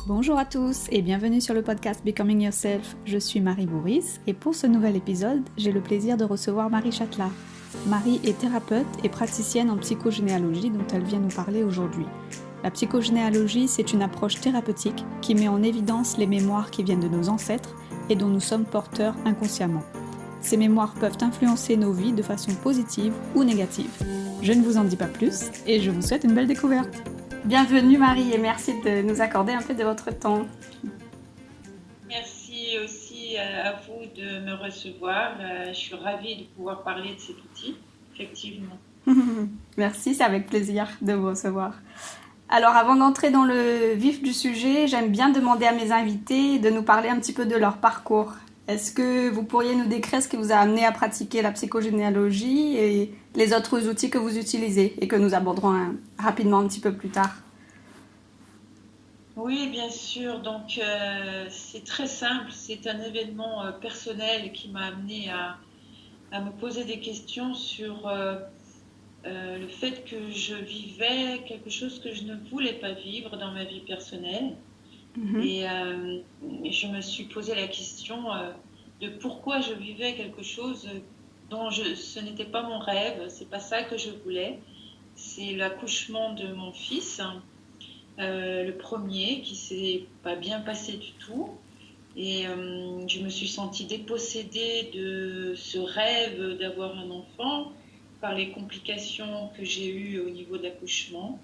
Bonjour à tous et bienvenue sur le podcast Becoming Yourself. Je suis Marie Bourris et pour ce nouvel épisode, j'ai le plaisir de recevoir Marie Châtelain. Marie est thérapeute et praticienne en psychogénéalogie dont elle vient nous parler aujourd'hui. La psychogénéalogie, c'est une approche thérapeutique qui met en évidence les mémoires qui viennent de nos ancêtres et dont nous sommes porteurs inconsciemment. Ces mémoires peuvent influencer nos vies de façon positive ou négative. Je ne vous en dis pas plus et je vous souhaite une belle découverte. Bienvenue Marie et merci de nous accorder un peu de votre temps. Merci aussi à vous de me recevoir. Je suis ravie de pouvoir parler de cet outil, effectivement. Merci, c'est avec plaisir de vous recevoir. Alors avant d'entrer dans le vif du sujet, j'aime bien demander à mes invités de nous parler un petit peu de leur parcours. Est-ce que vous pourriez nous décrire ce qui vous a amené à pratiquer la psychogénéalogie et les autres outils que vous utilisez et que nous aborderons rapidement un petit peu plus tard? Oui, bien sûr. Donc, c'est très simple. C'est un événement personnel qui m'a amené à me poser des questions sur le fait que je vivais quelque chose que je ne voulais pas vivre dans ma vie personnelle. Et je me suis posé la question de pourquoi je vivais quelque chose dont ce n'était pas mon rêve, c'est pas ça que je voulais. C'est l'accouchement de mon fils, le premier, qui s'est pas bien passé du tout. Et je me suis sentie dépossédée de ce rêve d'avoir un enfant par les complications que j'ai eues au niveau de l'accouchement.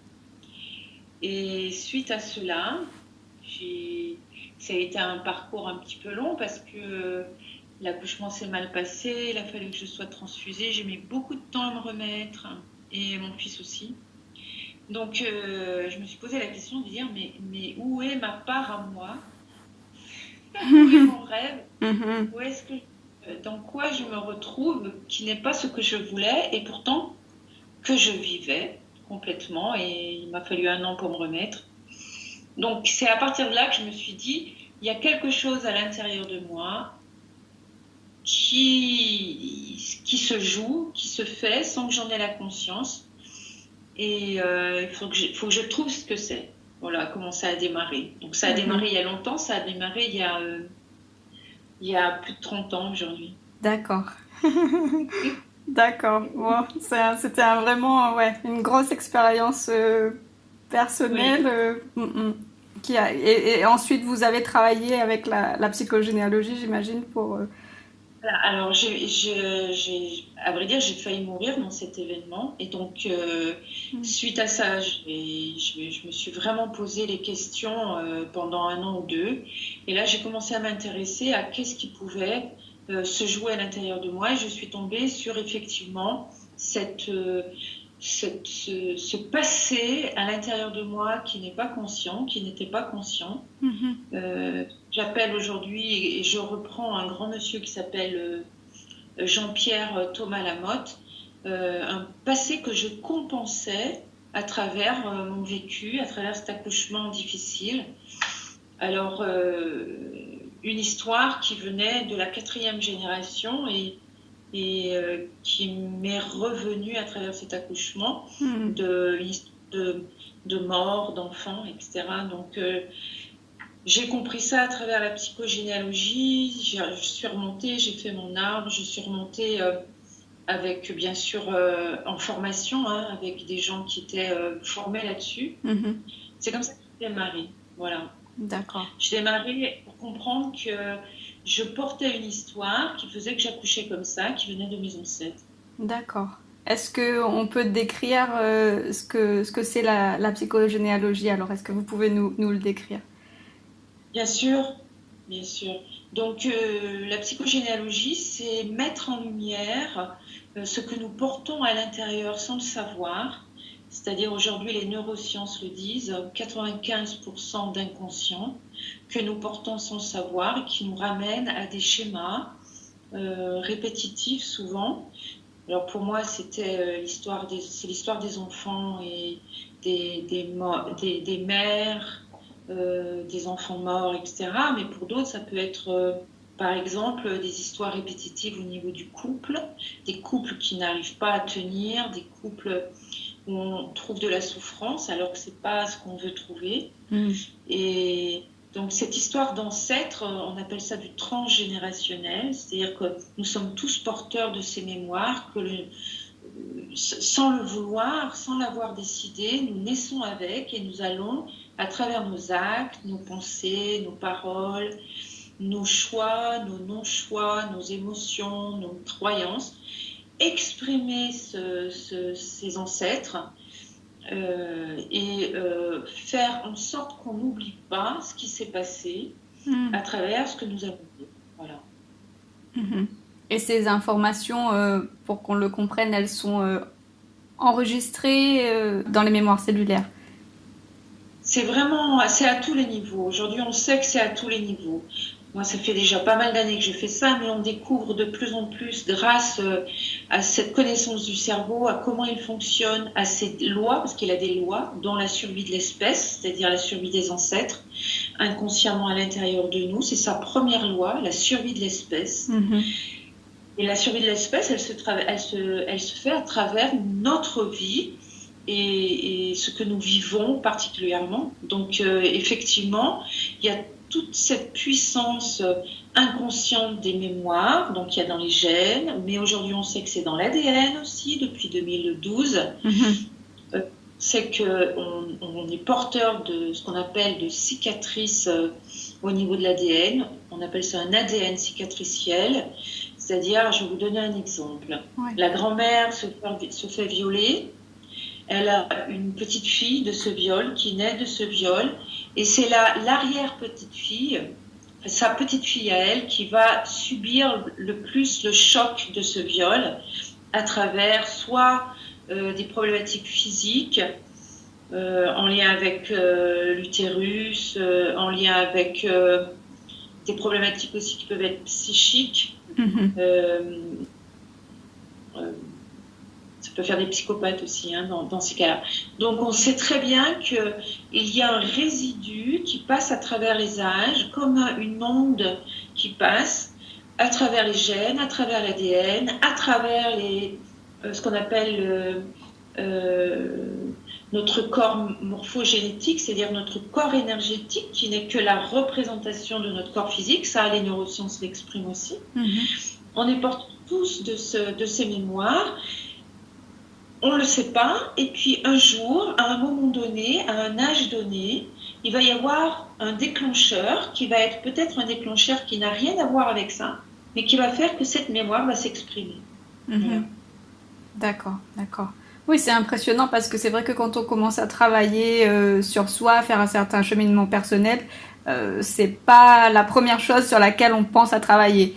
Et suite à cela, ça a été un parcours un petit peu long parce que l'accouchement s'est mal passé, il a fallu que je sois transfusée, j'ai mis beaucoup de temps à me remettre, et mon fils aussi. Donc je me suis posé la question de dire mais où est ma part à moi? Où est mon rêve? Où est-ce que, dans quoi je me retrouve qui n'est pas ce que je voulais et pourtant que je vivais complètement, et il m'a fallu 1 an pour me remettre. Donc c'est à partir de là que je me suis dit, il y a quelque chose à l'intérieur de moi qui se joue, qui se fait sans que j'en ai la conscience. Et il faut que je trouve ce que c'est. Voilà comment ça a démarré. Donc ça a démarré il y a longtemps, ça a démarré il y a plus de 30 ans aujourd'hui. D'accord. D'accord. Wow. C'était vraiment une grosse expérience personnelle. Oui. Et ensuite, vous avez travaillé avec la psychogénéalogie, j'imagine, pour... Voilà, alors, à vrai dire, j'ai failli mourir dans cet événement. Et donc, suite à ça, je me suis vraiment posé les questions pendant 1 an ou 2. Et là, j'ai commencé à m'intéresser à qu'est-ce qui pouvait se jouer à l'intérieur de moi. Et je suis tombée sur, effectivement, ce passé à l'intérieur de moi qui n'était pas conscient. J'appelle aujourd'hui, et je reprends un grand monsieur qui s'appelle Jean-Pierre Thomas Lamotte, un passé que je compensais à travers mon vécu, à travers cet accouchement difficile. Alors, une histoire qui venait de la 4e génération et qui m'est revenue à travers cet accouchement, de mort, d'enfants, etc. Donc, j'ai compris ça à travers la psychogénéalogie. Je suis remontée, j'ai fait mon arbre, je suis remontée avec, bien sûr, en formation, avec des gens qui étaient formés là-dessus. C'est comme ça que j'ai démarré. Voilà. D'accord. J'ai démarré pour comprendre que je portais une histoire qui faisait que j'accouchais comme ça, qui venait de mes ancêtres. D'accord. Est-ce qu'on peut décrire ce que c'est la psychogénéalogie? Alors, est-ce que vous pouvez nous le décrire? Bien sûr, bien sûr. Donc, la psychogénéalogie, c'est mettre en lumière ce que nous portons à l'intérieur sans le savoir. C'est-à-dire, aujourd'hui, les neurosciences le disent, 95% d'inconscient que nous portons sans le savoir et qui nous ramènent à des schémas répétitifs souvent. Alors, pour moi, c'est l'histoire des enfants et des mères, des enfants morts, etc. Mais pour d'autres, ça peut être, par exemple, des histoires répétitives au niveau du couple, des couples qui n'arrivent pas à tenir, des couples où on trouve de la souffrance alors que c'est pas ce qu'on veut trouver. Et Donc cette histoire d'ancêtre, on appelle ça du transgénérationnel, c'est-à-dire que nous sommes tous porteurs de ces mémoires, sans le vouloir, sans l'avoir décidé, nous naissons avec et nous allons, à travers nos actes, nos pensées, nos paroles, nos choix, nos non-choix, nos émotions, nos croyances, exprimer ces ancêtres et faire en sorte qu'on n'oublie pas ce qui s'est passé à travers ce que nous avons dit. Voilà. Et ces informations, pour qu'on le comprenne, elles sont enregistrées dans les mémoires cellulaires? C'est à tous les niveaux. Aujourd'hui, on sait que c'est à tous les niveaux. Moi, ça fait déjà pas mal d'années que je fais ça, mais on découvre de plus en plus, grâce à cette connaissance du cerveau, à comment il fonctionne, à ses lois, parce qu'il a des lois, dont la survie de l'espèce, c'est-à-dire la survie des ancêtres, inconsciemment à l'intérieur de nous. C'est sa première loi, la survie de l'espèce. Et la survie de l'espèce, elle se fait à travers notre vie et ce que nous vivons particulièrement. Donc, effectivement, il y a toute cette puissance inconsciente des mémoires, donc il y a dans les gènes, mais aujourd'hui on sait que c'est dans l'ADN aussi, depuis 2012. C'est qu'on est porteur de ce qu'on appelle de cicatrices au niveau de l'ADN. On appelle ça un ADN cicatriciel. C'est-à-dire, je vais vous donner un exemple. Ouais. La grand-mère se fait violer. Elle a une petite fille de ce viol qui naît de ce viol. Et c'est l'arrière-petite-fille, sa petite-fille à elle, qui va subir le plus le choc de ce viol à travers soit des problématiques physiques en lien avec l'utérus, en lien avec des problématiques aussi qui peuvent être psychiques. Ça peut faire des psychopathes aussi dans ces cas-là. Donc on sait très bien qu'il y a un résidu qui passe à travers les âges, comme une onde qui passe à travers les gènes, à travers l'ADN, à travers ce qu'on appelle notre corps morphogénétique, c'est-à-dire notre corps énergétique, qui n'est que la représentation de notre corps physique. Ça, les neurosciences l'expriment aussi. On est porteurs tous de ces mémoires. On ne le sait pas, et puis un jour, à un moment donné, à un âge donné, il va y avoir un déclencheur qui va être peut-être un déclencheur qui n'a rien à voir avec ça, mais qui va faire que cette mémoire va s'exprimer. Voilà. D'accord. Oui, c'est impressionnant parce que c'est vrai que quand on commence à travailler sur soi, faire un certain cheminement personnel, c'est pas la première chose sur laquelle on pense à travailler.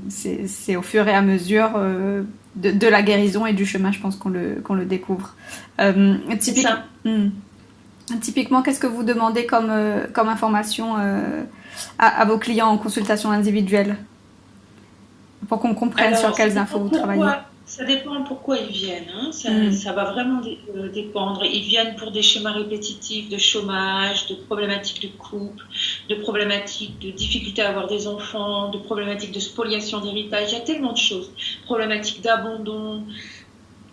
C'est au fur et à mesure de la guérison et du chemin, je pense qu'on le découvre. Typiquement, qu'est-ce que vous demandez comme information à vos clients en consultation individuelle pour qu'on comprenne sur quelles infos vous travaillez? Ça dépend pourquoi ils viennent. Ça va vraiment dépendre. Ils viennent pour des schémas répétitifs de chômage, de problématiques de couple, de problématiques de difficulté à avoir des enfants, de problématiques de spoliation d'héritage. Il y a tellement de choses. Problématiques d'abandon,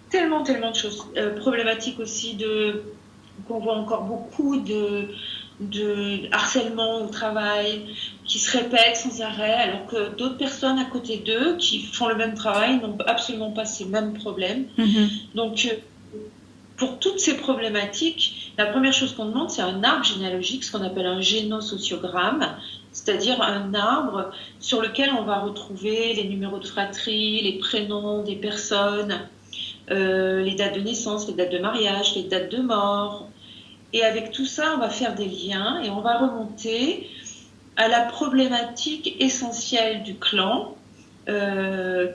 tellement de choses. Problématiques aussi qu'on voit encore beaucoup de harcèlement au travail qui se répète sans arrêt, alors que d'autres personnes à côté d'eux qui font le même travail n'ont absolument pas ces mêmes problèmes. Donc pour toutes ces problématiques, la première chose qu'on demande, c'est un arbre généalogique, ce qu'on appelle un génosociogramme, c'est-à-dire un arbre sur lequel on va retrouver les numéros de fratrie, les prénoms des personnes, les dates de naissance, les dates de mariage, les dates de mort. Et avec tout ça, on va faire des liens et on va remonter à la problématique essentielle du clan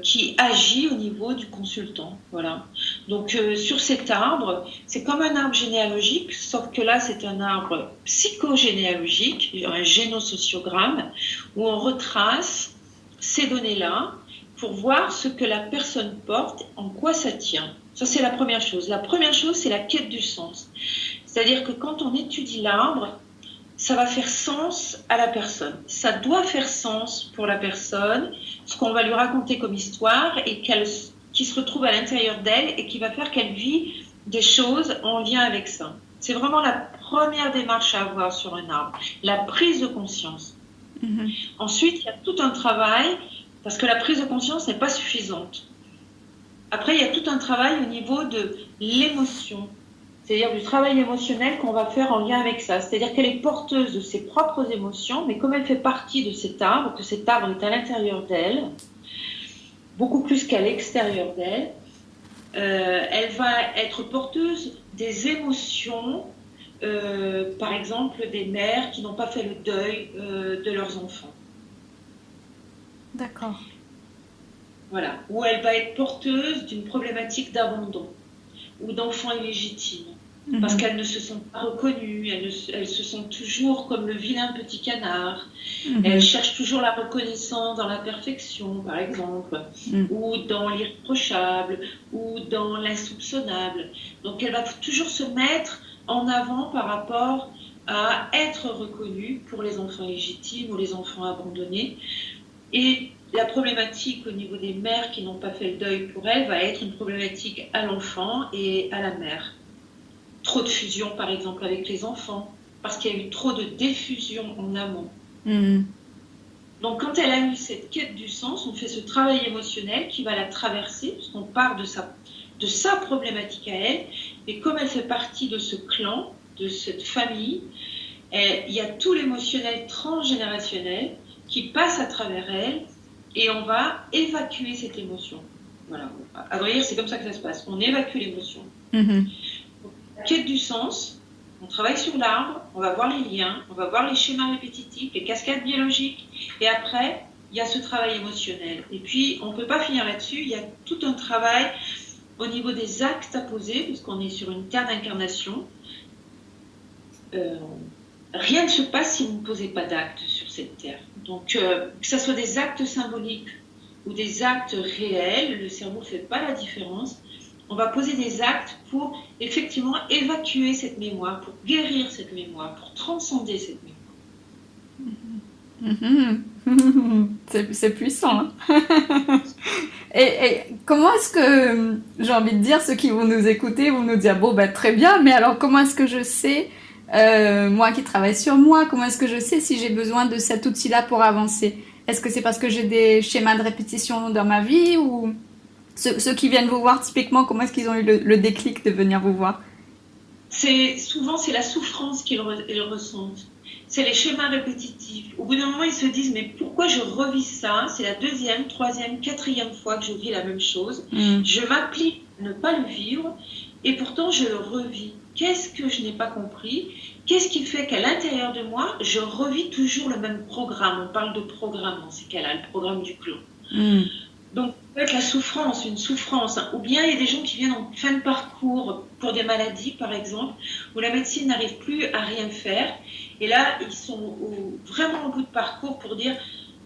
qui agit au niveau du consultant. Voilà. Donc sur cet arbre, c'est comme un arbre généalogique, sauf que là c'est un arbre psychogénéalogique, un génosociogramme, où on retrace ces données-là pour voir ce que la personne porte, en quoi ça tient. Ça c'est la première chose. La première chose, c'est la quête du sens. C'est-à-dire que quand on étudie l'arbre, ça va faire sens à la personne. Ça doit faire sens pour la personne, ce qu'on va lui raconter comme histoire et qui se retrouve à l'intérieur d'elle et qui va faire qu'elle vit des choses en lien avec ça. C'est vraiment la première démarche à avoir sur un arbre, la prise de conscience. Ensuite, il y a tout un travail, parce que la prise de conscience n'est pas suffisante. Après, il y a tout un travail au niveau de l'émotion, c'est-à-dire du travail émotionnel qu'on va faire en lien avec ça. C'est-à-dire qu'elle est porteuse de ses propres émotions, mais comme elle fait partie de cet arbre, que cet arbre est à l'intérieur d'elle, beaucoup plus qu'à l'extérieur d'elle, elle va être porteuse des émotions, par exemple des mères qui n'ont pas fait le deuil de leurs enfants. D'accord. Voilà. Ou elle va être porteuse d'une problématique d'abandon ou d'enfants illégitimes. Parce qu'elles ne se sont pas reconnues, elles se sentent toujours comme le vilain petit canard. Elles cherchent toujours la reconnaissance dans la perfection, par exemple, ou dans l'irréprochable, ou dans l'insoupçonnable. Donc elle va toujours se mettre en avant par rapport à être reconnue pour les enfants légitimes ou les enfants abandonnés. Et la problématique au niveau des mères qui n'ont pas fait le deuil pour elles va être une problématique à l'enfant et à la mère. Trop de fusion, par exemple, avec les enfants, parce qu'il y a eu trop de diffusion en amont. Donc, quand elle a eu cette quête du sens, on fait ce travail émotionnel qui va la traverser, puisqu'on part de sa problématique à elle, et comme elle fait partie de ce clan, de cette famille, il y a tout l'émotionnel transgénérationnel qui passe à travers elle, et on va évacuer cette émotion. Voilà. À vrai dire, c'est comme ça que ça se passe. On évacue l'émotion. La quête du sens, on travaille sur l'arbre, on va voir les liens, on va voir les schémas répétitifs, les cascades biologiques, et après, il y a ce travail émotionnel. Et puis, on ne peut pas finir là-dessus, il y a tout un travail au niveau des actes à poser, puisqu'on est sur une terre d'incarnation. Rien ne se passe si vous ne posez pas d'actes sur cette terre. Donc, que ce soit des actes symboliques ou des actes réels, le cerveau ne fait pas la différence. On va poser des actes pour effectivement évacuer cette mémoire, pour guérir cette mémoire, pour transcender cette mémoire. C'est puissant. Hein. et comment est-ce que, j'ai envie de dire, ceux qui vont nous écouter vont nous dire, bon, très bien, mais alors comment est-ce que je sais, moi qui travaille sur moi, comment est-ce que je sais si j'ai besoin de cet outil-là pour avancer? Est-ce que c'est parce que j'ai des schémas de répétition dans ma vie ou... Ceux qui viennent vous voir, typiquement, comment est-ce qu'ils ont eu le déclic de venir vous voir? Souvent, c'est la souffrance qu'ils ressentent. C'est les schémas répétitifs. Au bout d'un moment, ils se disent, mais pourquoi je revis ça? C'est la 2e, 3e, 4e fois que je vis la même chose. Je m'applique à ne pas le vivre et pourtant, je le revis. Qu'est-ce que je n'ai pas compris? Qu'est-ce qui fait qu'à l'intérieur de moi, je revis toujours le même programme? On parle de programme dans ces cas-là, le programme du clan. Donc, peut-être la souffrance, une souffrance, ou bien il y a des gens qui viennent en fin de parcours pour des maladies, par exemple, où la médecine n'arrive plus à rien faire. Et là, ils sont vraiment au bout de parcours pour dire,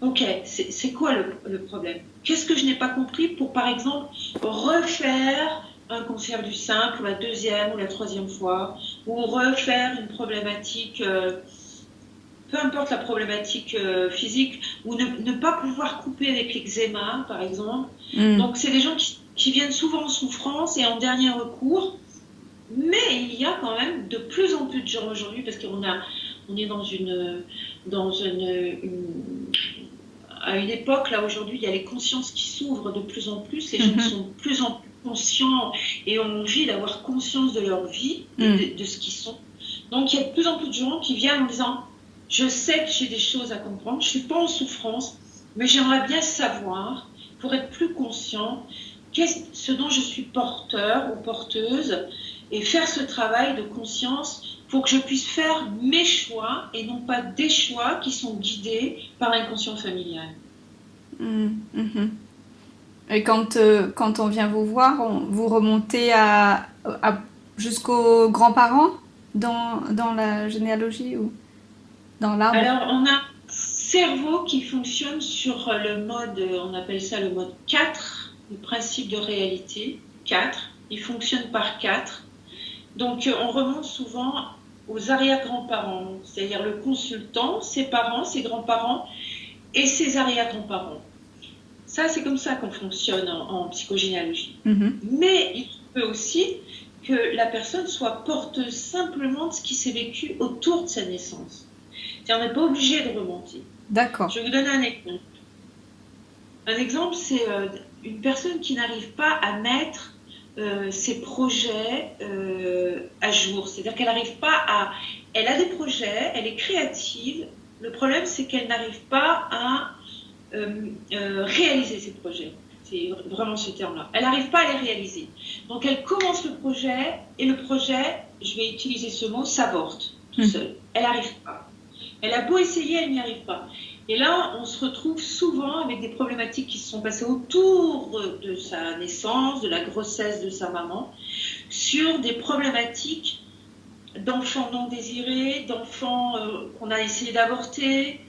ok, c'est quoi le problème? Qu'est-ce que je n'ai pas compris pour, par exemple, refaire un cancer du sein pour la 2e ou la 3e fois, ou refaire une problématique... peu importe la problématique physique, ou ne pas pouvoir couper avec l'eczéma, par exemple. Donc, c'est des gens qui viennent souvent en souffrance et en dernier recours. Mais il y a quand même de plus en plus de gens aujourd'hui, parce qu'on est à une époque, là, aujourd'hui, il y a les consciences qui s'ouvrent de plus en plus. Les gens sont de plus en plus conscients et ont envie d'avoir conscience de leur vie, de ce qu'ils sont. Donc, il y a de plus en plus de gens qui viennent en disant... Je sais que j'ai des choses à comprendre, je ne suis pas en souffrance, mais j'aimerais bien savoir, pour être plus conscient, ce dont je suis porteur ou porteuse, et faire ce travail de conscience pour que je puisse faire mes choix, et non pas des choix qui sont guidés par l'inconscient familial. Et quand on vient vous voir, vous remontez jusqu'aux grands-parents dans la généalogie ou dans l'arbre? Alors, on a un cerveau qui fonctionne sur le mode, on appelle ça le mode 4, le principe de réalité, 4. Il fonctionne par 4. Donc, on remonte souvent aux arrière-grands-parents, c'est-à-dire le consultant, ses parents, ses grands-parents et ses arrière-grands-parents. Ça, c'est comme ça qu'on fonctionne en psychogénéalogie. Mais il peut aussi que la personne soit porteuse simplement de ce qui s'est vécu autour de sa naissance. On n'est pas obligé de remonter. D'accord. Je vais vous donner un exemple. Un exemple, c'est une personne qui n'arrive pas à mettre ses projets à jour. C'est-à-dire qu'elle n'arrive pas à... Elle a des projets, elle est créative. Le problème, c'est qu'elle n'arrive pas à réaliser ses projets. C'est vraiment ce terme-là. Elle n'arrive pas à les réaliser. Donc, elle commence le projet et le projet, je vais utiliser ce mot, s'avorte tout seul. Elle n'arrive pas. Elle a beau essayer, elle n'y arrive pas. Et là, on se retrouve souvent avec des problématiques qui se sont passées autour de sa naissance, de la grossesse de sa maman, sur des problématiques d'enfants non désirés, d'enfants qu'on a essayé d'avorter,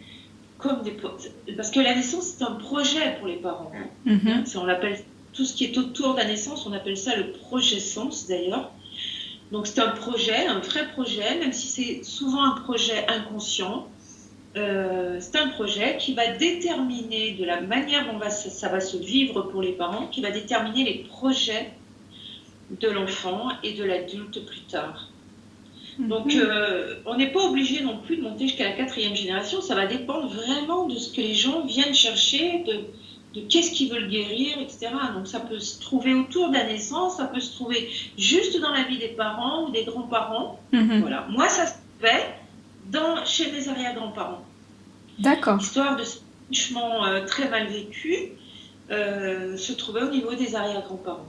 parce que la naissance, c'est un projet pour les parents. On l'appelle, tout ce qui est autour de la naissance, on appelle ça le projet-sens d'ailleurs. Donc c'est un projet, un vrai projet, même si c'est souvent un projet inconscient. C'est un projet qui va déterminer de la manière dont ça va se vivre pour les parents, qui va déterminer les projets de l'enfant et de l'adulte plus tard. Donc, on n'est pas obligé non plus de monter jusqu'à la 4e génération. Ça va dépendre vraiment de ce que les gens viennent chercher, de qu'est-ce qu'ils veulent guérir, etc. Donc, ça peut se trouver autour de la naissance, ça peut se trouver juste dans la vie des parents ou des grands-parents. Voilà. Moi, ça se fait chez mes arrière-grands-parents. D'accord. L'histoire de ce accouchement très mal vécu se trouvait au niveau des arrière-grands-parents.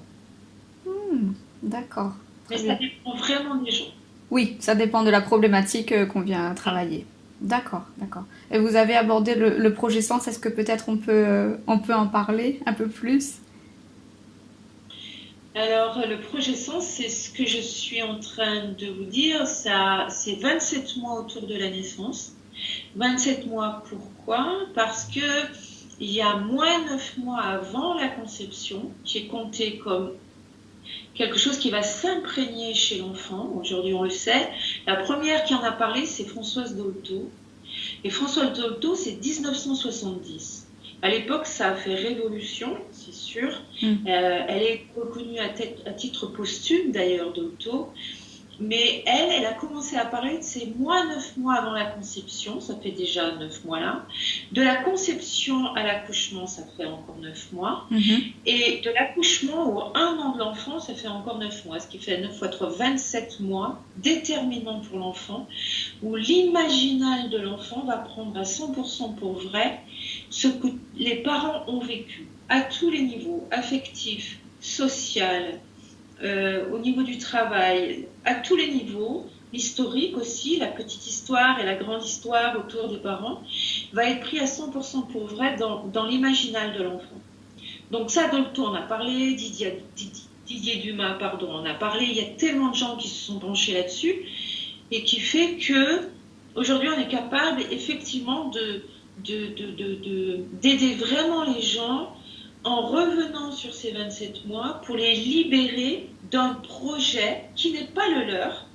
D'accord. Mais ça dépend vraiment des gens. Oui, ça dépend de la problématique qu'on vient travailler. D'accord, d'accord. Et vous avez abordé le projet sens, est-ce que peut-être on peut en parler un peu plus? Alors, le projet sens, c'est ce que je suis en train de vous dire. C'est 27 mois autour de la naissance. 27 mois, pourquoi? Parce que il y a moins 9 mois avant la conception, qui est compté comme quelque chose qui va s'imprégner chez l'enfant. Aujourd'hui, on le sait. La première qui en a parlé, c'est Françoise Dolto. Et Françoise Dolto, c'est 1970. À l'époque, ça a fait révolution, c'est sûr. Elle est reconnue à titre posthume, d'ailleurs, Dolto. Mais elle a commencé à parler de ces 9 mois avant la conception, ça fait déjà 9 mois là. De la conception à l'accouchement, ça fait encore 9 mois. Et de l'accouchement au 1 an de l'enfant, ça fait encore 9 mois. Ce qui fait 9 fois 3, 27 mois, déterminant pour l'enfant, où l'imaginal de l'enfant va prendre à 100% pour vrai ce que les parents ont vécu, à tous les niveaux, affectifs, social, au niveau du travail, à tous les niveaux, l'historique aussi, la petite histoire et la grande histoire autour des parents, va être pris à 100% pour vrai dans l'imaginal de l'enfant. Donc ça, Dolto en a parlé, Didier Dumas, pardon, en a parlé, il y a tellement de gens qui se sont penchés là-dessus, et qui fait que aujourd'hui on est capable effectivement d'aider vraiment les gens en revenant sur ces 27 mois pour les libérer d'un projet qui n'est pas le leur.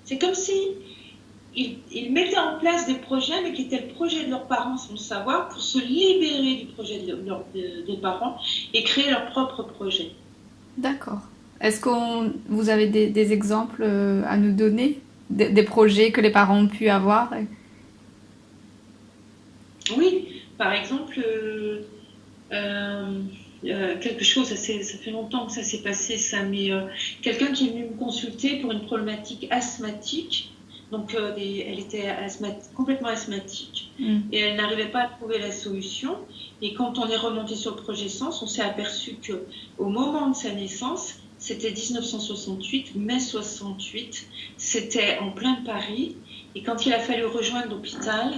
C'est comme si ils mettaient en place des projets, mais qui étaient le projet de leurs parents sans le savoir, pour se libérer du projet des parents et créer leur propre projet. D'accord. Est-ce que vous avez des exemples à nous donner, des projets que les parents ont pu avoir? Oui, par exemple... quelque chose, ça fait longtemps que ça s'est passé, ça, mais quelqu'un qui est venu me consulter pour une problématique asthmatique, donc elle était complètement asthmatique et elle n'arrivait pas à trouver la solution. Et quand on est remonté sur le projet Sens, on s'est aperçu que au moment de sa naissance, c'était 1968, mai 68, c'était en plein Paris, et quand il a fallu rejoindre l'hôpital,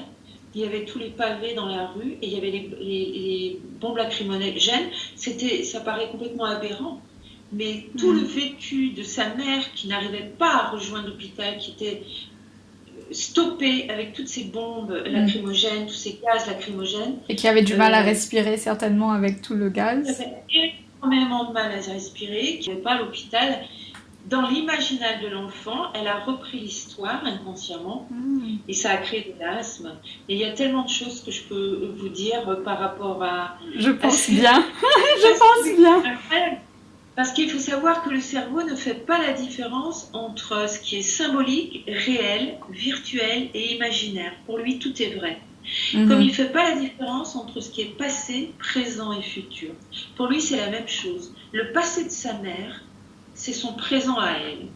il y avait tous les pavés dans la rue et il y avait les bombes lacrymogènes. Ça paraît complètement aberrant. Mais tout le vécu de sa mère qui n'arrivait pas à rejoindre l'hôpital, qui était stoppée avec toutes ces bombes lacrymogènes, tous ces gaz lacrymogènes. Et qui avait du mal à respirer certainement avec tout le gaz. Elle avait énormément de mal à respirer, qui n'avait pas à l'hôpital. Dans l'imaginal de l'enfant, elle a repris l'histoire inconsciemment et ça a créé de l'asthme. Et il y a tellement de choses que je peux vous dire par rapport à... Je pense bien. Je pense bien. Parce qu'il faut savoir que le cerveau ne fait pas la différence entre ce qui est symbolique, réel, virtuel et imaginaire. Pour lui, tout est vrai. Comme il ne fait pas la différence entre ce qui est passé, présent et futur. Pour lui, c'est la même chose. Le passé de sa mère, c'est son présent à elle.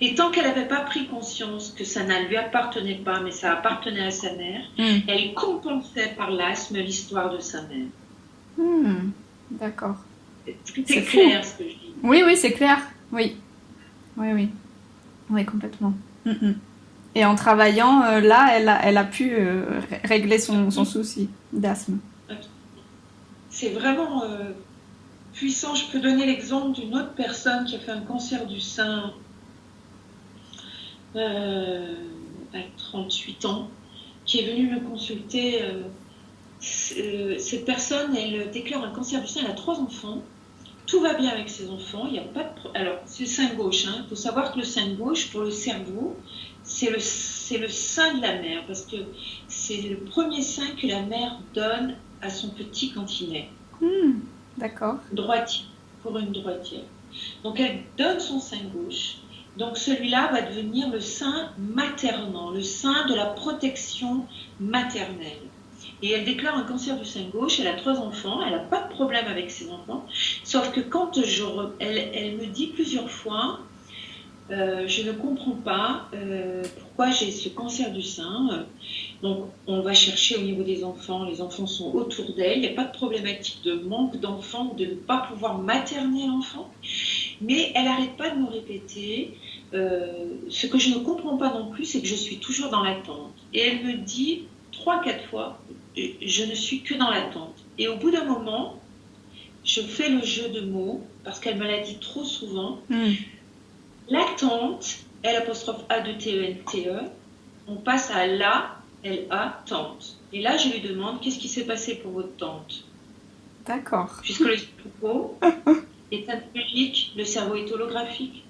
Et tant qu'elle n'avait pas pris conscience que ça ne lui appartenait pas, mais ça appartenait à sa mère, elle compensait par l'asthme l'histoire de sa mère. D'accord. Est-ce que c'est clair ce que je dis? Oui, oui, c'est clair. Oui. Oui, complètement. Et en travaillant, là, elle a pu régler son souci d'asthme. C'est vraiment puissant. Je peux donner l'exemple d'une autre personne qui a fait un cancer du sein à 38 ans, qui est venue me consulter. Cette personne, elle déclare un cancer du sein, elle a 3 enfants. Tout va bien avec ses enfants, il n'y a pas de... Alors, c'est le sein gauche, hein. Il faut savoir que le sein gauche, pour le cerveau, c'est le sein de la mère, parce que c'est le premier sein que la mère donne à son petit quand il naît. D'accord. Droitier, pour une droitière. Donc, elle donne son sein gauche. Donc, celui-là va devenir le sein maternant, le sein de la protection maternelle. Et elle déclare un cancer du sein gauche, elle a 3 enfants, elle n'a pas de problème avec ses enfants, sauf que quand elle me dit plusieurs fois, je ne comprends pas pourquoi j'ai ce cancer du sein. Donc on va chercher au niveau des enfants, les enfants sont autour d'elle, il n'y a pas de problématique de manque d'enfants ou de ne pas pouvoir materner l'enfant, mais elle n'arrête pas de me répéter, ce que je ne comprends pas non plus, c'est que je suis toujours dans l'attente. Et elle me dit 3-4 fois, je ne suis que dans l'attente. Et au bout d'un moment, je fais le jeu de mots, parce qu'elle me l'a dit trop souvent. L'attente, L''A2TENTE, on passe à la, L-A, tante. Et là, je lui demande, qu'est-ce qui s'est passé pour votre tante? D'accord. Puisque le cerveau est analogique, le cerveau est holographique.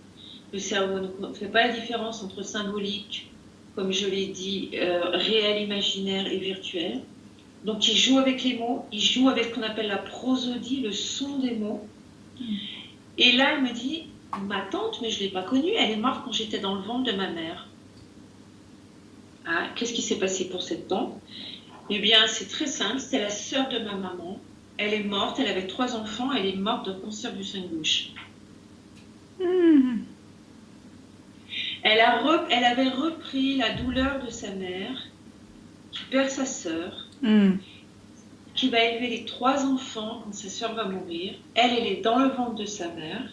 Le cerveau ne fait pas la différence entre symbolique, comme je l'ai dit, réel, imaginaire et virtuel. Donc il joue avec les mots, il joue avec ce qu'on appelle la prosodie, le son des mots. Et là, elle me dit, ma tante, mais je ne l'ai pas connue, elle est morte quand j'étais dans le ventre de ma mère. Ah, qu'est-ce qui s'est passé pour cette tante? Eh bien, c'est très simple, c'était la sœur de ma maman. Elle est morte, elle avait 3 enfants, elle est morte d'un cancer du sein gauche. Elle avait repris la douleur de sa mère, qui perd sa sœur, qui va élever les 3 enfants quand sa sœur va mourir. Elle est dans le ventre de sa mère.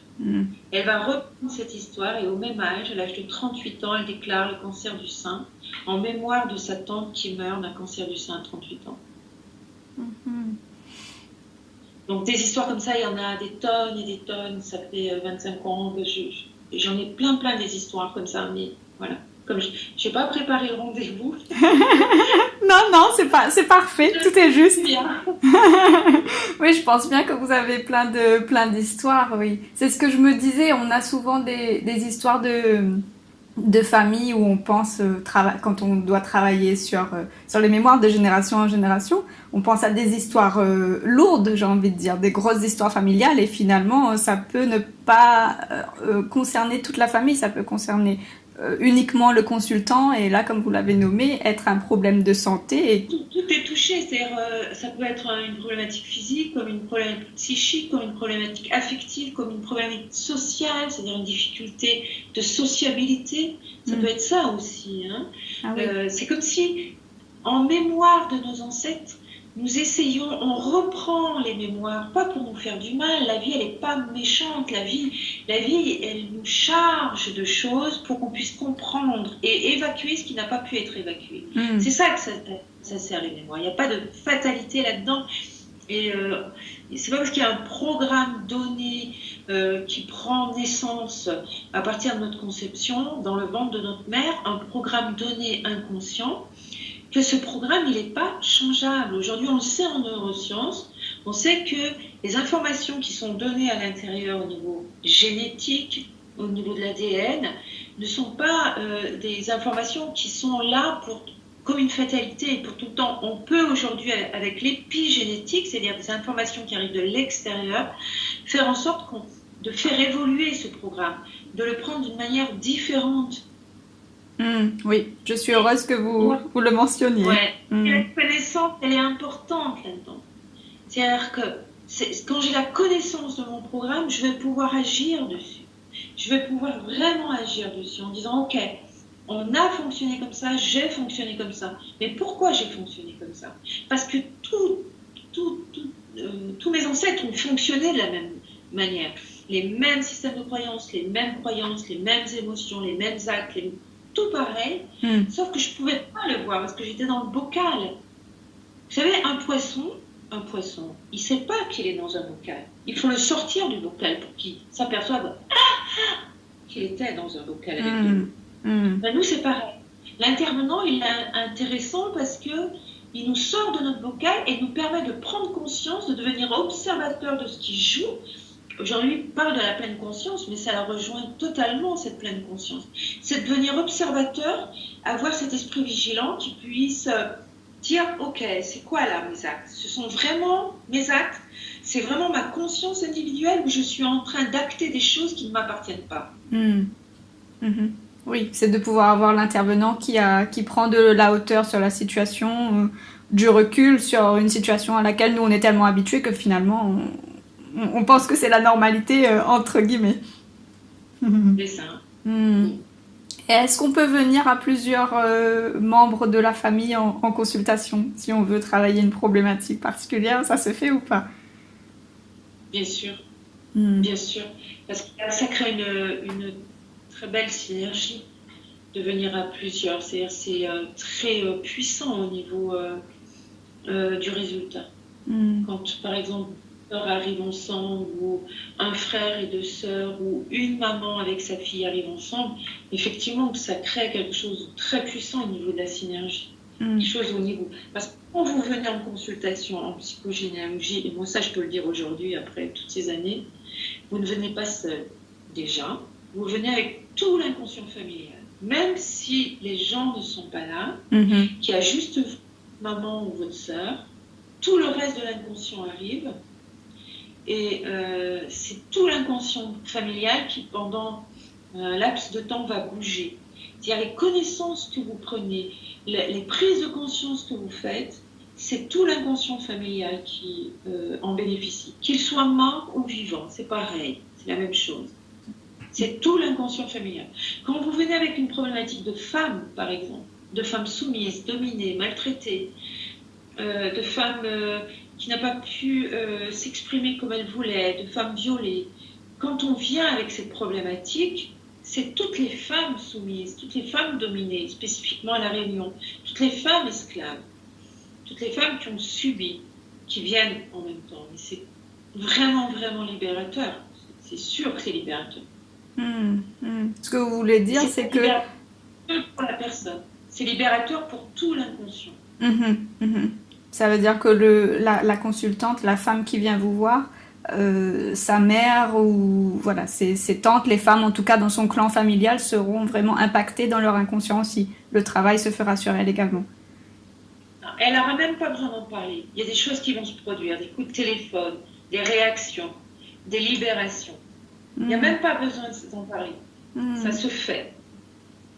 Elle va reprendre cette histoire et au même âge, à l'âge de 38 ans, elle déclare le cancer du sein en mémoire de sa tante qui meurt d'un cancer du sein à 38 ans. Donc des histoires comme ça, il y en a des tonnes et des tonnes. Ça fait 25 ans que j'en ai plein des histoires comme ça, mais voilà. Comme je n'ai pas préparé le rendez-vous. Non, c'est parfait, tout est juste. Bien. Oui, je pense bien que vous avez plein d'histoires, oui. C'est ce que je me disais, on a souvent des histoires de famille où on pense, quand on doit travailler sur les mémoires de génération en génération, on pense à des histoires lourdes, j'ai envie de dire, des grosses histoires familiales, et finalement, ça peut ne pas concerner toute la famille, ça peut concerner uniquement le consultant, et là, comme vous l'avez nommé, être un problème de santé. Et... Tout est touché, c'est-à-dire ça peut être une problématique physique, comme une problématique psychique, comme une problématique affective, comme une problématique sociale, c'est-à-dire une difficulté de sociabilité. Ça peut être ça aussi. Hein. Ah oui. C'est comme si, en mémoire de nos ancêtres, nous essayons, on reprend les mémoires, pas pour nous faire du mal. La vie, elle n'est pas méchante. La vie, elle nous charge de choses pour qu'on puisse comprendre et évacuer ce qui n'a pas pu être évacué. C'est ça que ça sert, les mémoires. Il n'y a pas de fatalité là-dedans. Et c'est pas parce qu'il y a un programme donné qui prend naissance à partir de notre conception, dans le ventre de notre mère, un programme donné inconscient, que ce programme, il n'est pas changeable. Aujourd'hui, on le sait en neurosciences, on sait que les informations qui sont données à l'intérieur au niveau génétique, au niveau de l'ADN, ne sont pas des informations qui sont là pour comme une fatalité et pour tout le temps. On peut aujourd'hui, avec l'épigénétique, c'est-à-dire des informations qui arrivent de l'extérieur, faire en sorte de faire évoluer ce programme, de le prendre d'une manière différente. Oui, je suis heureuse que vous le mentionniez. Ouais. La connaissance, elle est importante là-dedans. C'est-à-dire que quand j'ai la connaissance de mon programme, je vais pouvoir agir dessus. Je vais pouvoir vraiment agir dessus en disant, ok, on a fonctionné comme ça, j'ai fonctionné comme ça. Mais pourquoi j'ai fonctionné comme ça? Parce que tous mes ancêtres ont fonctionné de la même manière. Les mêmes systèmes de croyances, les mêmes émotions, les mêmes actes, tout pareil, sauf que je ne pouvais pas le voir parce que j'étais dans le bocal. Vous savez, un poisson, il ne sait pas qu'il est dans un bocal. Il faut le sortir du bocal pour qu'il s'aperçoive qu'il était dans un bocal avec nous. Ben, nous, c'est pareil. L'intervenant, il est intéressant parce qu'il nous sort de notre bocal et nous permet de prendre conscience, de devenir observateur de ce qui joue. Aujourd'hui, il parle de la pleine conscience, mais ça la rejoint totalement, cette pleine conscience. C'est de devenir observateur, avoir cet esprit vigilant qui puisse dire, ok, c'est quoi là mes actes? Ce sont vraiment mes actes? C'est vraiment ma conscience individuelle où je suis en train d'acter des choses qui ne m'appartiennent pas? Oui, c'est de pouvoir avoir l'intervenant qui prend de la hauteur sur la situation, du recul sur une situation à laquelle nous on est tellement habitués que finalement on pense que c'est la normalité entre guillemets. C'est ça. Et est-ce qu'on peut venir à plusieurs membres de la famille en consultation si on veut travailler une problématique particulière? Ça se fait ou pas? Bien sûr, bien sûr. Parce que ça crée une très belle synergie de venir à plusieurs. C'est-à-dire c'est très puissant au niveau du résultat. Quand, par exemple, deux sœurs arrivent ensemble, ou un frère et deux sœurs, ou une maman avec sa fille arrivent ensemble, effectivement, ça crée quelque chose de très puissant au niveau de la synergie. Quelque chose au niveau... Parce que quand vous venez en consultation en psychogénéalogie, et moi ça je peux le dire aujourd'hui après toutes ces années, vous ne venez pas seul déjà, vous venez avec tout l'inconscient familial. Même si les gens ne sont pas là, qu'il y a juste vous, maman ou votre sœur, tout le reste de l'inconscient arrive. Et c'est tout l'inconscient familial qui, pendant un laps de temps, va bouger. C'est-à-dire les connaissances que vous prenez, les prises de conscience que vous faites, c'est tout l'inconscient familial qui en bénéficie. Qu'il soit mort ou vivant, c'est pareil, c'est la même chose. C'est tout l'inconscient familial. Quand vous venez avec une problématique de femme, par exemple, de femme soumise, dominée, maltraitée, de femme qui n'a pas pu s'exprimer comme elle voulait, de femme violée, quand on vient avec cette problématique, c'est toutes les femmes soumises, toutes les femmes dominées, spécifiquement à La Réunion, toutes les femmes esclaves, toutes les femmes qui ont subi, qui viennent en même temps. Mais c'est vraiment, vraiment libérateur. C'est sûr que c'est libérateur. Ce que vous voulez dire, c'est que... pour la personne. C'est libérateur pour tout l'inconscient. Ça veut dire que la consultante, la femme qui vient vous voir, sa mère ou voilà, ses tantes, les femmes en tout cas dans son clan familial seront vraiment impactées dans leur inconscient aussi. Le travail se fera sur elle également. Non, elle n'aura même pas besoin d'en parler. Il y a des choses qui vont se produire, des coups de téléphone, des réactions, des libérations. Il n'y a même pas besoin d'en parler. Ça se fait.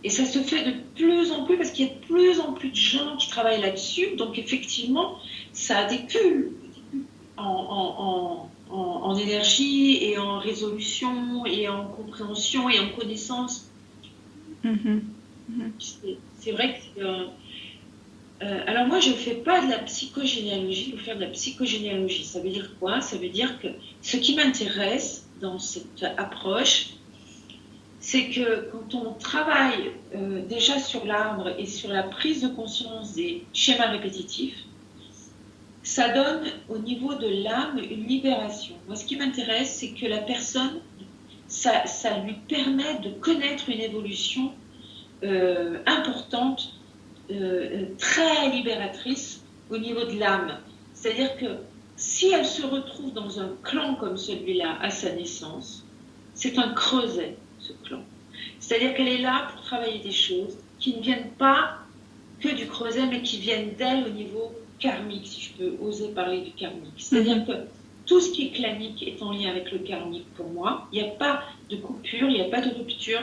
Et ça se fait de plus en plus parce qu'il y a de plus en plus de gens qui travaillent là-dessus. Donc effectivement, ça décule en énergie et en résolution et en compréhension et en connaissance. C'est vrai que... alors moi, je ne fais pas de la psychogénéalogie. Faire de la psychogénéalogie, ça veut dire quoi? Ça veut dire que ce qui m'intéresse dans cette approche, c'est que quand on travaille déjà sur l'arbre et sur la prise de conscience des schémas répétitifs, ça donne au niveau de l'âme une libération. Moi, ce qui m'intéresse, c'est que la personne, ça lui permet de connaître une évolution importante, très libératrice au niveau de l'âme. C'est-à-dire que si elle se retrouve dans un clan comme celui-là à sa naissance, c'est un creuset, ce clan. C'est-à-dire qu'elle est là pour travailler des choses qui ne viennent pas que du creuset, mais qui viennent d'elle au niveau karmique, si je peux oser parler du karmique. C'est-à-dire que tout ce qui est clanique est en lien avec le karmique pour moi. Il n'y a pas de coupure, il n'y a pas de rupture.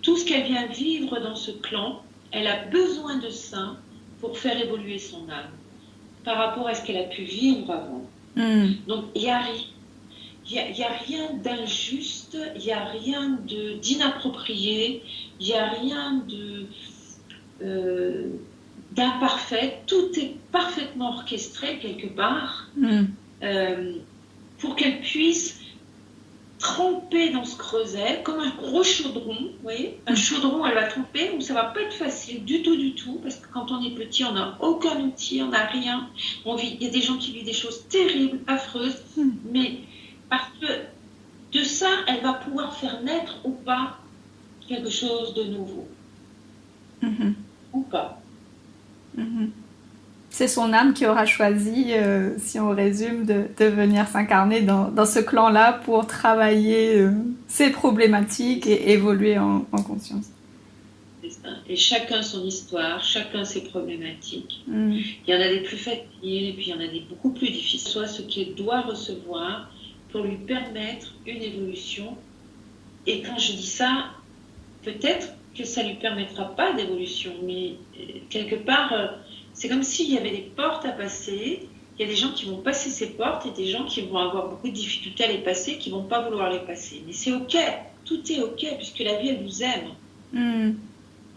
Tout ce qu'elle vient vivre dans ce clan, elle a besoin de ça pour faire évoluer son âme par rapport à ce qu'elle a pu vivre avant. Donc, il n'y a rien d'injuste, il n'y a rien d'inapproprié, il n'y a rien d'imparfait. Tout est parfaitement orchestré quelque part pour qu'elle puisse tremper dans ce creuset comme un gros chaudron, vous voyez, un chaudron, elle va tremper, où ça va pas être facile du tout, parce que quand on est petit, on n'a aucun outil, on n'a rien, il y a des gens qui vivent des choses terribles, affreuses, mais parce que de ça, elle va pouvoir faire naître ou pas quelque chose de nouveau, ou pas. C'est son âme qui aura choisi, si on résume, de venir s'incarner dans ce clan-là pour travailler ses problématiques et évoluer en conscience. C'est ça. Et chacun son histoire, chacun ses problématiques. Il y en a des plus faciles et puis il y en a des beaucoup plus difficiles. Soit ce qu'il doit recevoir pour lui permettre une évolution. Et quand je dis ça, peut-être que ça ne lui permettra pas d'évolution, mais quelque part... c'est comme s'il y avait des portes à passer, il y a des gens qui vont passer ces portes et des gens qui vont avoir beaucoup de difficultés à les passer, qui ne vont pas vouloir les passer. Mais c'est ok, tout est ok, puisque la vie, elle vous aime.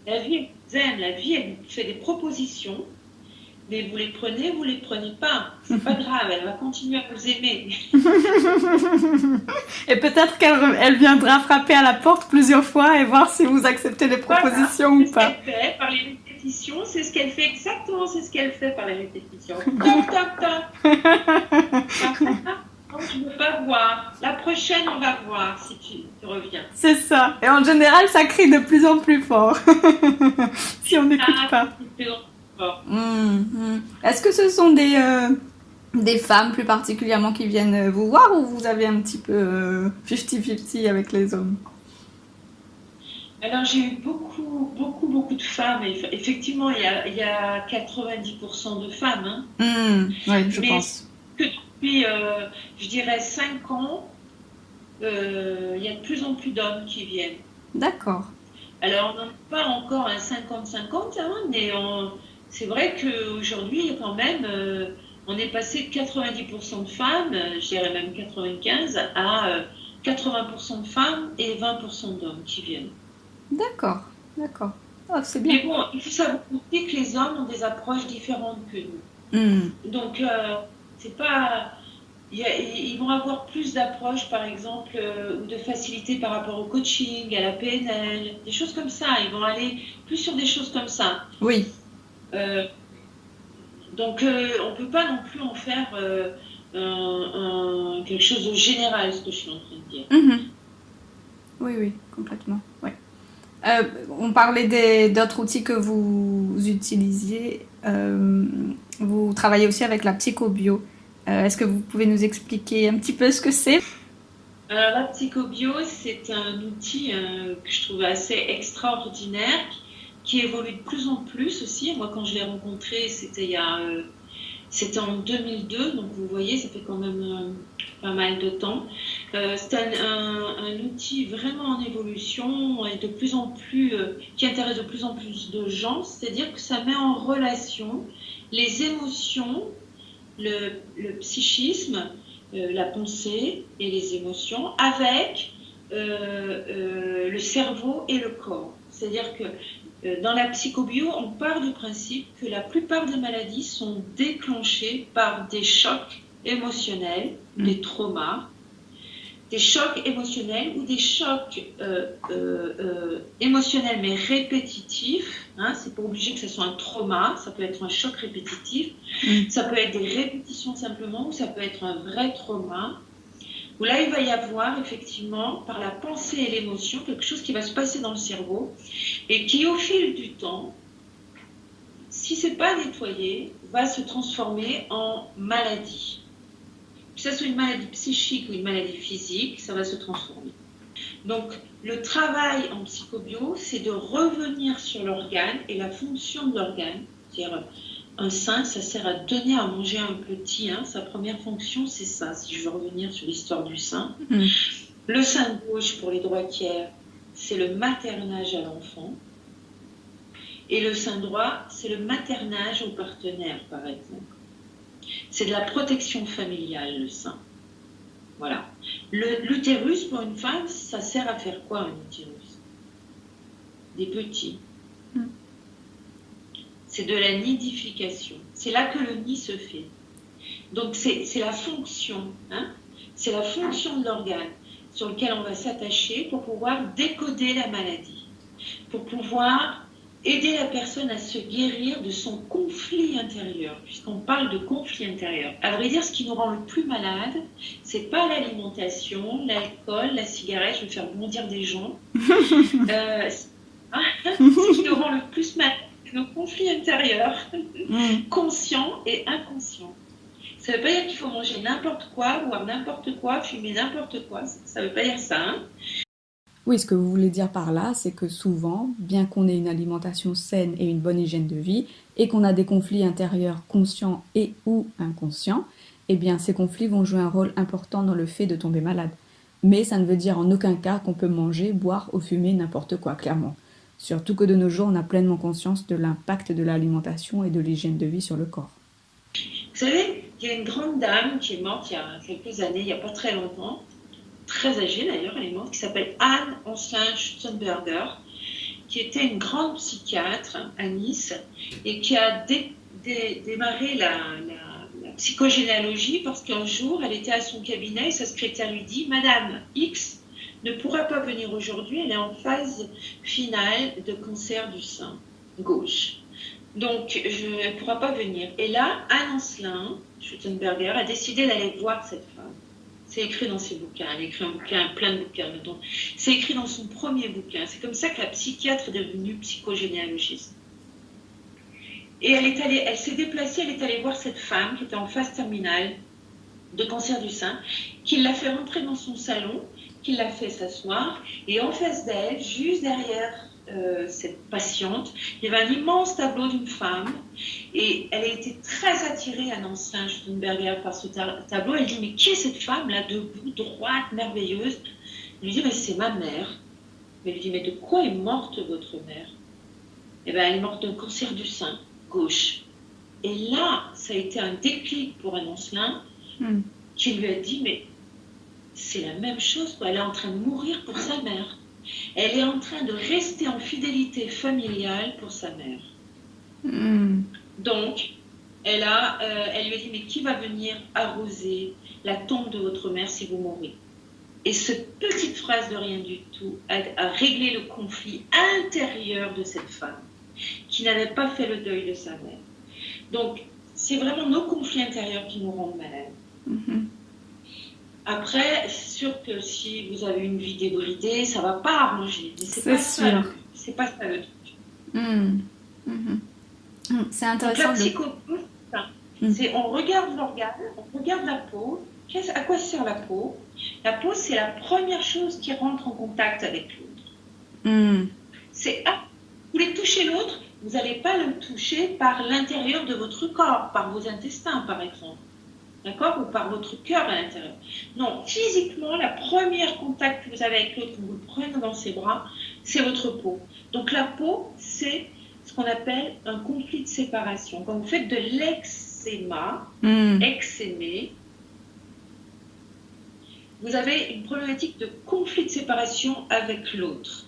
La vie, elle vous aime, la vie, elle vous fait des propositions, mais vous les prenez pas. C'est pas grave, elle va continuer à vous aimer. Et peut-être qu'elle viendra frapper à la porte plusieurs fois et voir si vous acceptez les propositions ou pas. C'est ce qu'elle fait par les répétitions, c'est ce qu'elle fait exactement, c'est ce qu'elle fait par les répétitions. Toc. Non, je ne veux pas voir. La prochaine, on va voir si tu reviens. C'est ça. Et en général, ça crie de plus en plus fort. Si on n'écoute pas. Est-ce que ce sont des femmes plus particulièrement qui viennent vous voir ou vous avez un petit peu 50-50 avec les hommes? Alors, j'ai eu beaucoup de femmes. Et effectivement, il y a 90% de femmes. Oui, je pense. Que depuis, je dirais, 5 ans, il y a de plus en plus d'hommes qui viennent. D'accord. Alors, on n'a pas encore un 50-50, mais c'est vrai qu'aujourd'hui, quand même, on est passé de 90% de femmes, je dirais même 95, à 80% de femmes et 20% d'hommes qui viennent. D'accord. Oh, c'est bien. Mais bon, il faut savoir aussi que les hommes ont des approches différentes que nous. Donc, c'est pas... Ils vont avoir plus d'approches, par exemple, ou de facilité par rapport au coaching, à la PNL, des choses comme ça. Ils vont aller plus sur des choses comme ça. Oui. Donc, on ne peut pas non plus en faire quelque chose de général, ce que je suis en train de dire. Oui, complètement. Ouais. On parlait d'autres outils que vous utilisiez. Vous travaillez aussi avec la psychobio. Est-ce que vous pouvez nous expliquer un petit peu ce que c'est? Alors, la psychobio, c'est un outil que je trouve assez extraordinaire, qui évolue de plus en plus aussi. Moi, quand je l'ai rencontré, c'était en 2002, donc vous voyez, ça fait quand même pas mal de temps. C'est un outil vraiment en évolution et de plus en plus, qui intéresse de plus en plus de gens, c'est-à-dire que ça met en relation les émotions, le psychisme, la pensée et les émotions avec le cerveau et le corps. C'est-à-dire que dans la psychobio, on part du principe que la plupart des maladies sont déclenchées par des chocs émotionnels, des traumas, des chocs émotionnels ou des chocs émotionnels mais répétitifs. C'est pas obligé que ce soit un trauma, ça peut être un choc répétitif, ça peut être des répétitions simplement ou ça peut être un vrai trauma. Où là, il va y avoir effectivement, par la pensée et l'émotion, quelque chose qui va se passer dans le cerveau et qui, au fil du temps, si ce n'est pas nettoyé, va se transformer en maladie. Que ce soit une maladie psychique ou une maladie physique, ça va se transformer. Donc, le travail en psychobio, c'est de revenir sur l'organe et la fonction de l'organe C'est-à-dire, un sein, ça sert à donner à manger à un petit. Hein. Sa première fonction, c'est ça, si je veux revenir sur l'histoire du sein. Le sein gauche, pour les droitières, c'est le maternage à l'enfant. Et le sein droit, c'est le maternage au partenaire, par exemple. C'est de la protection familiale, le sein. Voilà. L'utérus, pour une femme, ça sert à faire quoi, un utérus? Des petits. C'est de la nidification. C'est là que le nid se fait. Donc, c'est la fonction, hein, c'est la fonction de l'organe sur lequel on va s'attacher pour pouvoir décoder la maladie, pour pouvoir aider la personne à se guérir de son conflit intérieur, puisqu'on parle de conflit intérieur. À vrai dire, ce qui nous rend le plus malade, c'est pas l'alimentation, l'alcool, la cigarette, je vais faire bondir des gens. Ce qui nous rend le plus malade, c'est nos conflits intérieurs, conscients et inconscients. Ça ne veut pas dire qu'il faut manger n'importe quoi, boire n'importe quoi, fumer n'importe quoi. Ça ne veut pas dire ça, hein. Oui, ce que vous voulez dire par là, c'est que souvent, bien qu'on ait une alimentation saine et une bonne hygiène de vie, et qu'on a des conflits intérieurs conscients et ou inconscients, eh bien ces conflits vont jouer un rôle important dans le fait de tomber malade. Mais ça ne veut dire en aucun cas qu'on peut manger, boire ou fumer n'importe quoi, clairement. Surtout que de nos jours, on a pleinement conscience de l'impact de l'alimentation et de l'hygiène de vie sur le corps. Vous savez, il y a une grande dame qui est morte il y a quelques années, il n'y a pas très longtemps, très âgée d'ailleurs, elle est morte, qui s'appelle Anne Ancelin-Stuttenberger, qui était une grande psychiatre à Nice et qui a démarré la psychogénéalogie parce qu'un jour, elle était à son cabinet et sa secrétaire lui dit « Madame X ne pourra pas venir aujourd'hui, elle est en phase finale de cancer du sein gauche. Donc, elle ne pourra pas venir. » Et là, Anne Ancelin-Stuttenberger a décidé d'aller voir cette femme. C'est écrit dans ses bouquins. Elle a écrit un bouquin, plein de bouquins. Donc, c'est écrit dans son premier bouquin. C'est comme ça que la psychiatre est devenue psychogénéalogiste. Et elle s'est déplacée, elle est allée voir cette femme qui était en phase terminale de cancer du sein, qui l'a fait rentrer dans son salon, qui l'a fait s'asseoir, et en face d'elle, juste derrière cette patiente, il y avait un immense tableau d'une femme, et elle a été très attirée, Anne Ancelin-Stuttenberger, par ce tableau. Elle dit « Mais qui est cette femme-là, debout, droite, merveilleuse ?» Elle lui dit « Mais c'est ma mère. » Elle lui dit « Mais de quoi est morte votre mère ?» Eh bien, elle est morte d'un cancer du sein gauche. Et là, ça a été un déclic pour Anne Ancelin, qui lui a dit « Mais c'est la même chose, quoi. Elle est en train de mourir pour sa mère. Elle est en train de rester en fidélité familiale pour sa mère. » Donc, elle lui a dit « Mais qui va venir arroser la tombe de votre mère si vous mourrez ?» Et cette petite phrase de rien du tout a réglé le conflit intérieur de cette femme qui n'avait pas fait le deuil de sa mère. Donc, c'est vraiment nos conflits intérieurs qui nous rendent malades. Après, c'est sûr que si vous avez une vie débridée, ça ne va pas arranger. Mais c'est pas ça le truc. C'est intéressant. Donc, la psychologie, c'est on regarde l'organe, on regarde la peau. À quoi sert la peau? La peau, c'est la première chose qui rentre en contact avec l'autre. C'est vous voulez toucher l'autre, vous n'allez pas le toucher par l'intérieur de votre corps, par vos intestins par exemple, d'accord, ou par votre cœur à l'intérieur. Non, physiquement, la première contact que vous avez avec l'autre, quand vous le prenez dans ses bras, c'est votre peau. Donc la peau, c'est ce qu'on appelle un conflit de séparation. Quand vous faites de l'eczéma, eczémé, vous avez une problématique de conflit de séparation avec l'autre.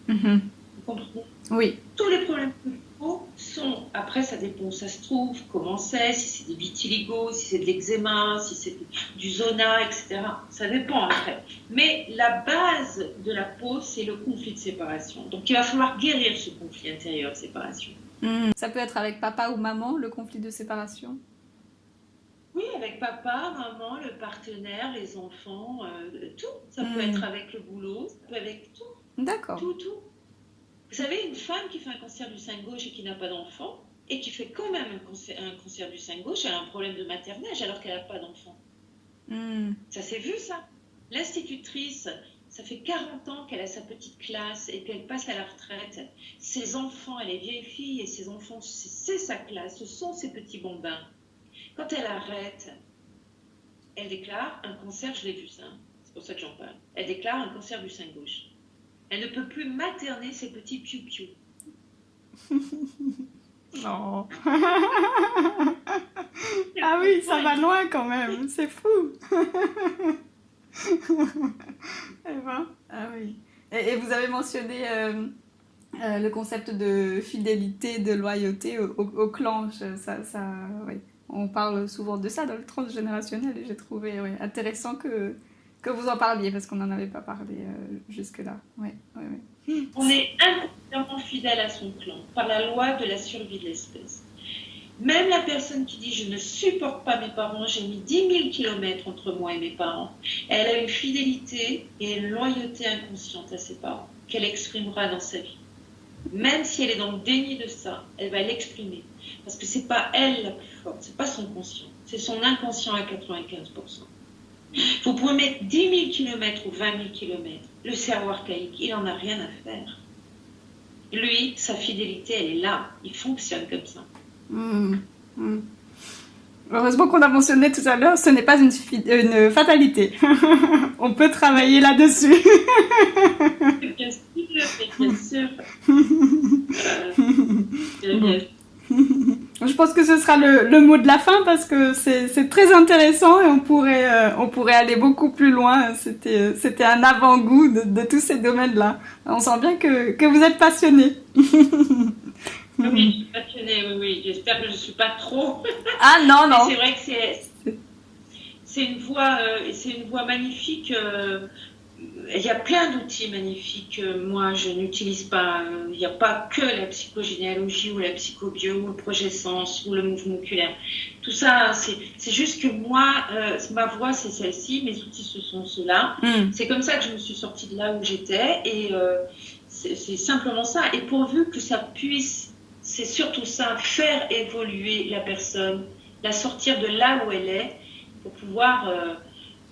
Vous comprenez? Oui. Tous les problèmes de peau sont, après ça dépend où ça se trouve, comment c'est, si c'est des vitiligo, si c'est de l'eczéma, si c'est du zona, etc. Ça dépend après. Mais la base de la peau, c'est le conflit de séparation. Donc il va falloir guérir ce conflit intérieur de séparation. Ça peut être avec papa ou maman, le conflit de séparation? Oui, avec papa, maman, le partenaire, les enfants, tout. Ça peut être avec le boulot, ça peut être avec tout. D'accord. Tout. Vous savez, une femme qui fait un cancer du sein gauche et qui n'a pas d'enfant, et qui fait quand même un cancer du sein gauche, elle a un problème de maternage alors qu'elle n'a pas d'enfant. Ça s'est vu, ça. L'institutrice, Ça fait 40 ans qu'elle a sa petite classe et qu'elle passe à la retraite. Ses enfants, elle est vieille fille et ses enfants, c'est sa classe, ce sont ses petits bambins. Quand elle arrête, elle déclare un cancer, je l'ai vu ça, c'est pour ça que j'en parle. Elle déclare un cancer du sein gauche. Elle ne peut plus materner ses petits piou-piou. Non. Ah oui, ça va loin quand même, c'est fou. Eh ben, ah oui. Et vous avez mentionné le concept de fidélité, de loyauté au clan. Oui. On parle souvent de ça dans le transgénérationnel et j'ai trouvé intéressant que vous en parliez parce qu'on n'en avait pas parlé jusque-là. Oui. On est inconsciemment fidèle à son clan par la loi de la survie de l'espèce. Même la personne qui dit « je ne supporte pas mes parents, j'ai mis 10 000 kilomètres entre moi et mes parents », elle a une fidélité et une loyauté inconsciente à ses parents qu'elle exprimera dans sa vie. Même si elle est dans le déni de ça, elle va l'exprimer. Parce que c'est pas elle la plus forte, c'est pas son conscient, c'est son inconscient à 95%. Vous pouvez mettre 10 000 kilomètres ou 20 000 kilomètres, le cerveau archaïque, il n'en a rien à faire. Lui, sa fidélité, elle est là, il fonctionne comme ça. Heureusement qu'on a mentionné tout à l'heure, ce n'est pas une fatalité. On peut travailler là-dessus. Bien sûr. Je pense que ce sera le mot de la fin parce que c'est très intéressant et on pourrait aller beaucoup plus loin. C'était un avant-goût de tous ces domaines-là. On sent bien que vous êtes passionné. Oui, je suis passionnée, oui. J'espère que je ne suis pas trop. Ah non. Mais c'est vrai que c'est une voie magnifique. Il y a plein d'outils magnifiques que moi je n'utilise pas. Il n'y a pas que la psychogénéalogie ou la psychobio ou le projet-sens ou le mouvement oculaire. Tout ça, c'est juste que moi, ma voie c'est celle-ci, mes outils ce sont ceux-là. C'est comme ça que je me suis sortie de là où j'étais et c'est simplement ça. Et pourvu que ça puisse, c'est surtout ça, faire évoluer la personne, la sortir de là où elle est pour pouvoir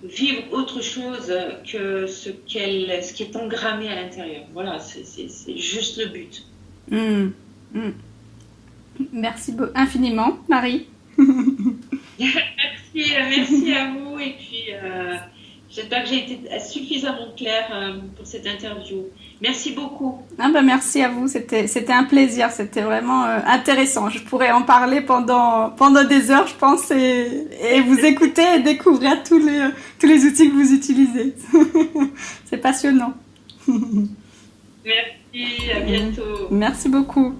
vivre autre chose que ce qui est engrammé à l'intérieur. Voilà, c'est juste le but. Merci infiniment, Marie. Merci à vous et puis j'espère que j'ai été suffisamment claire pour cette interview. Merci beaucoup. Merci à vous, c'était un plaisir, c'était vraiment intéressant. Je pourrais en parler pendant des heures, je pense, et vous écouter et découvrir tous les outils que vous utilisez. C'est passionnant. Merci, à bientôt. Merci beaucoup.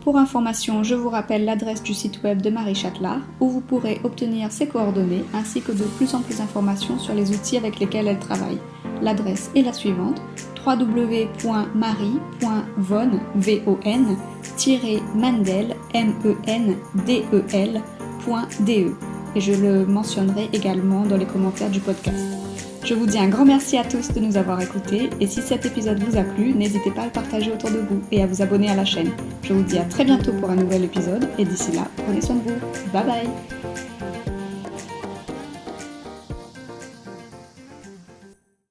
Pour information, je vous rappelle l'adresse du site web de Marie Châtelard où vous pourrez obtenir ses coordonnées ainsi que de plus en plus d'informations sur les outils avec lesquels elle travaille. L'adresse est la suivante: www.marie.von-mendel.de et je le mentionnerai également dans les commentaires du podcast. Je vous dis un grand merci à tous de nous avoir écoutés et si cet épisode vous a plu, n'hésitez pas à le partager autour de vous et à vous abonner à la chaîne. Je vous dis à très bientôt pour un nouvel épisode et d'ici là, prenez soin de vous. Bye bye.